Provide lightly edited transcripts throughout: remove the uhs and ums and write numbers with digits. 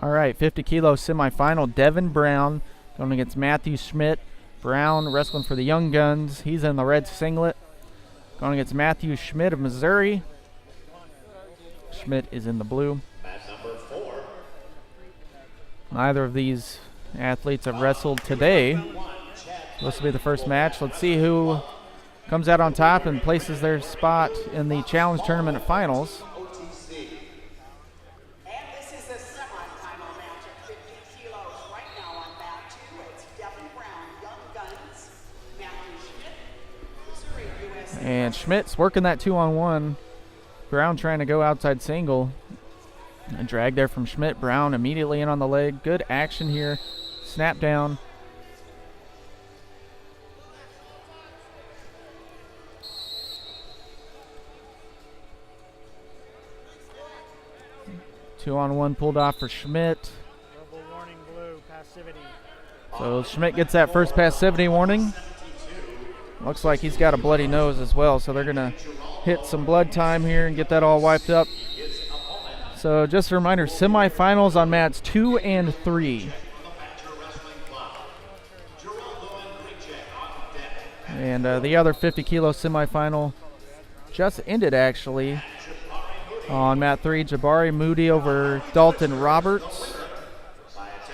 All right, 50 kilo semifinal. Devin Brown going against Matthew Schmitt. Brown wrestling for the Young Guns. He's in the red singlet. Going against Matthew Schmitt of Missouri. Schmitt is in the blue. Neither of these athletes have wrestled today. This will be the first match. Let's see who comes out on top and places their spot in the Challenge Tournament Finals. And Schmidt's working that 2-on-1. Brown trying to go outside single. A drag there from Schmitt. Brown immediately in on the leg. Good action here. Snap down. Two-on-one pulled off for Schmitt. Warning blue, passivity. So Schmitt gets that first passivity warning. Looks like he's got a bloody nose as well, so they're going to hit some blood time here and get that all wiped up. So just a reminder, semifinals on mats 2 and 3. And the other 50 kilo semifinal just ended actually on mat 3. Jabari Moody over Dalton Roberts.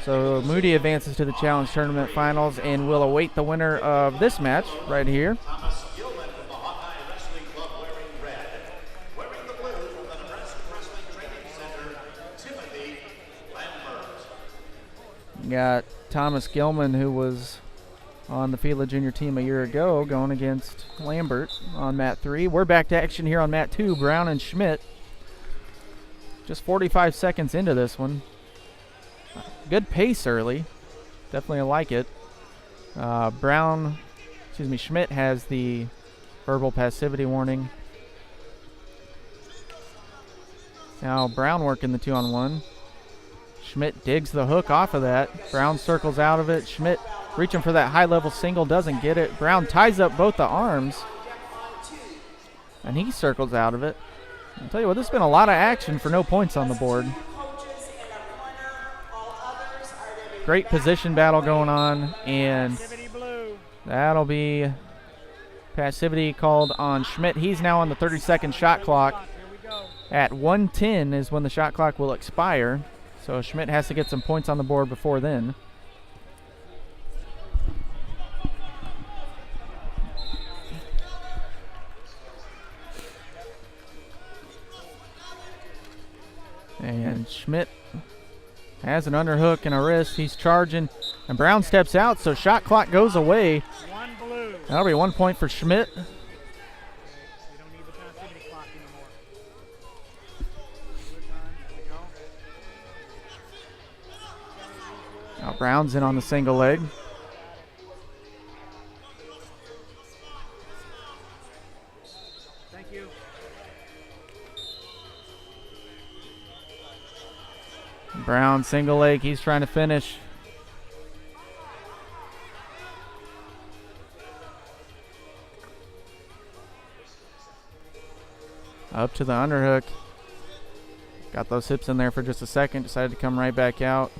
So Moody advances to the Challenge Tournament Finals and will await the winner of this match right here. We got Thomas Gilman, who was on the FILA junior team a year ago, going against Lambert on mat 3. We're back to action here on mat 2, Brown and Schmitt. Just 45 seconds into this one. Good pace early. Definitely like it. Schmitt has the verbal passivity warning. Now Brown working the 2-on-1. Schmitt digs the hook off of that. Brown circles out of it. Schmitt reaching for that high-level single, doesn't get it. Brown ties up both the arms, and he circles out of it. I'll tell you what, this has been a lot of action for no points on the board. Great position battle going on, and that'll be passivity called on Schmitt. He's now on the 30-second shot clock. At 1:10 is when the shot clock will expire, so Schmitt has to get some points on the board before then. And Schmitt has an underhook and a wrist. He's charging, and Brown steps out, so shot clock goes away. That'll be 1 point for Schmitt. We don't need the passivity clock anymore. Now Brown's in on the single leg. Thank you. Brown single leg, he's trying to finish. Up to the underhook. Got those hips in there for just a second, decided to come right back out.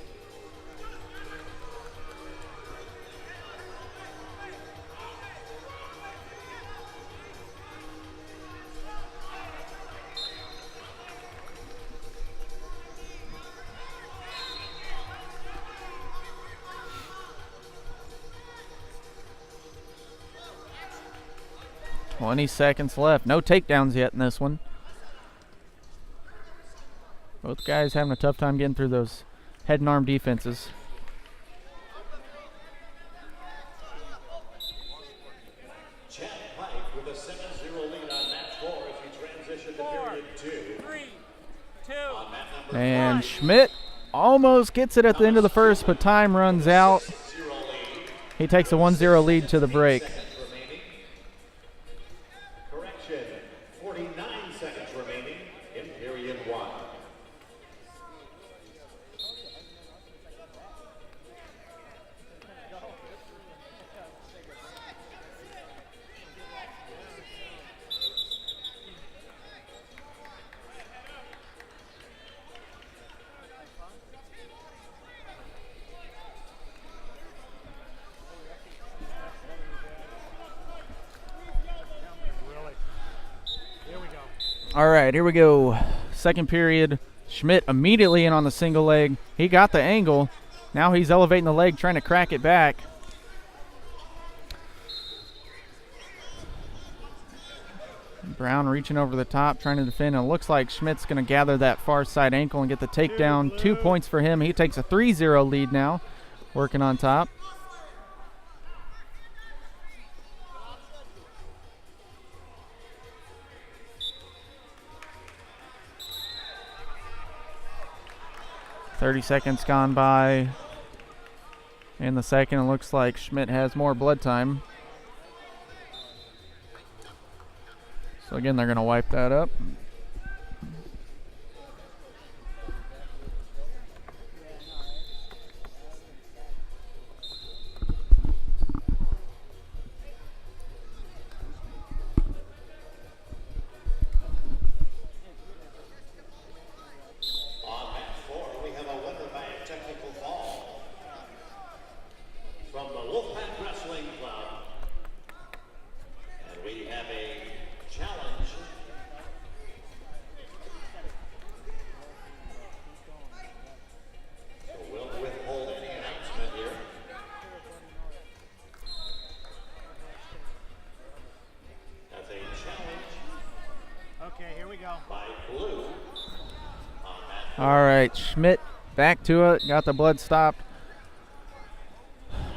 $20 seconds left. No takedowns yet in this one. Both guys having a tough time getting through those head and arm defenses. With a 7-0 lead on match 4 as we transition to period 2. 3, 2. And Schmitt almost gets it at the end of the first, but time runs out. He takes a 1-0 lead to the break. Correction, 49 seconds remaining in period 1. All right, here we go. Second period. Schmitt immediately in on the single leg. He got the angle. Now he's elevating the leg, trying to crack it back. Brown reaching over the top, trying to defend. And it looks like Schmidt's going to gather that far side ankle and get the takedown. 2 points for him. He takes a 3-0 lead now, working on top. .30 gone by in the second. It looks like Schmitt has more blood time. So again, they're going to wipe that up. All right, Schmitt back to it, got the blood stopped.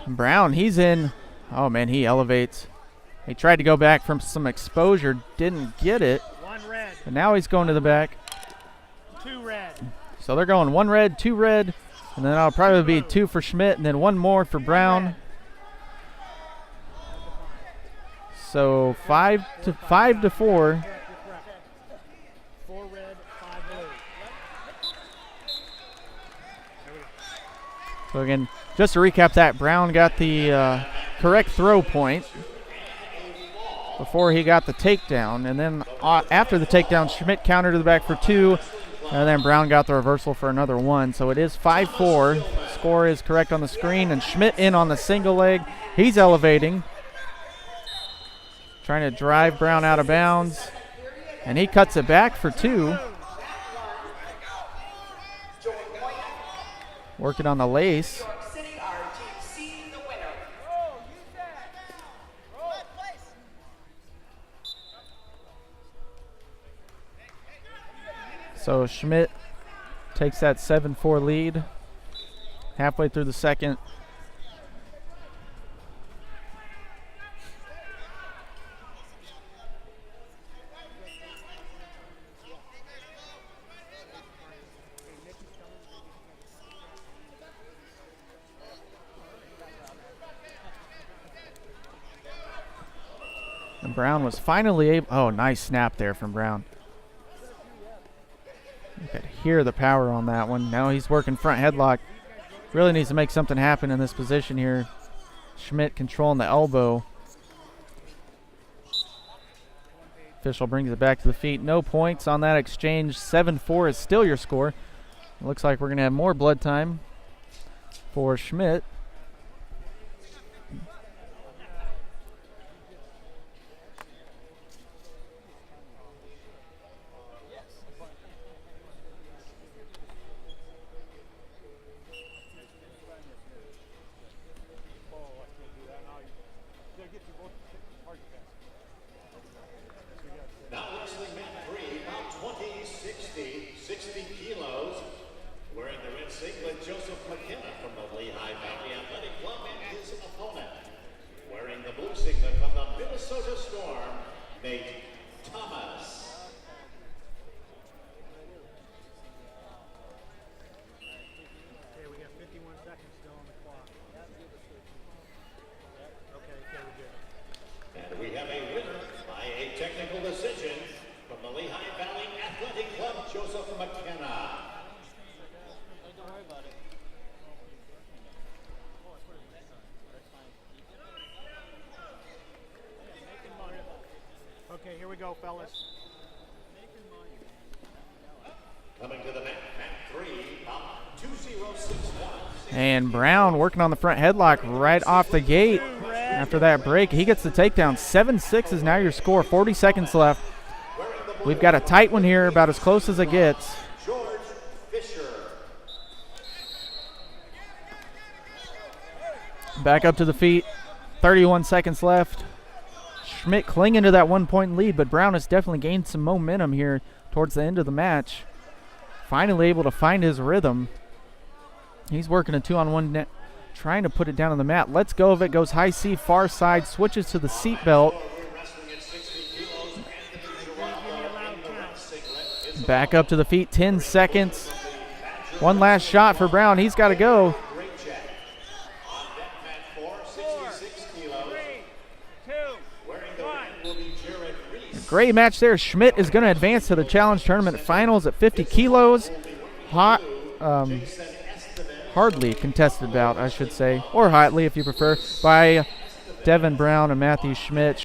Brown, he's in. Oh man, he elevates. He tried to go back from some exposure, didn't get it. 1 red. And now he's going to the back. 2 red. So they're going 1 red, 2 red, and then that'll probably be 2 for Schmitt, and then 1 more for Brown. So 5 to 4. 4 red, 5 blue. So again, just to recap that, Brown got the correct throw point before he got the takedown, and then after the takedown, Schmitt countered to the back for 2, and then Brown got the reversal for another 1. So it is 5-4. Score is correct on the screen, and Schmitt in on the single leg. He's elevating, trying to drive Brown out of bounds, and he cuts it back for 2. Working on the lace. So Schmitt takes that 7-4 lead halfway through the second. And Brown was finally able. Oh, nice snap there from Brown. You could hear the power on that one. Now he's working front headlock. Really needs to make something happen in this position here. Schmitt controlling the elbow. Official brings it back to the feet. No points on that exchange. 7-4 is still your score. It looks like we're going to have more blood time for Schmitt. Okay, here we go, fellas. Coming to the mat, mat 3, 2061. And Brown working on the front headlock right off the gate. After that break, he gets the takedown. 7-6 is now your score. 40 seconds left. We've got a tight one here, about as close as it gets. George Fisher. Back up to the feet. 31 seconds left. Schmitt clinging to that 1-point lead, but Brown has definitely gained some momentum here towards the end of the match. Finally able to find his rhythm. He's working a 2-on-1 net, trying to put it down on the mat. Lets go of it, goes high C, far side, switches to the seat belt. Back up to the feet, 10 seconds. One last shot for Brown. He's got to go. Great match there. Schmitt is going to advance to the challenge tournament finals at 50 kilos. Hardly contested bout, I should say, or hotly if you prefer, by Devin Brown and Matthew Schmitt.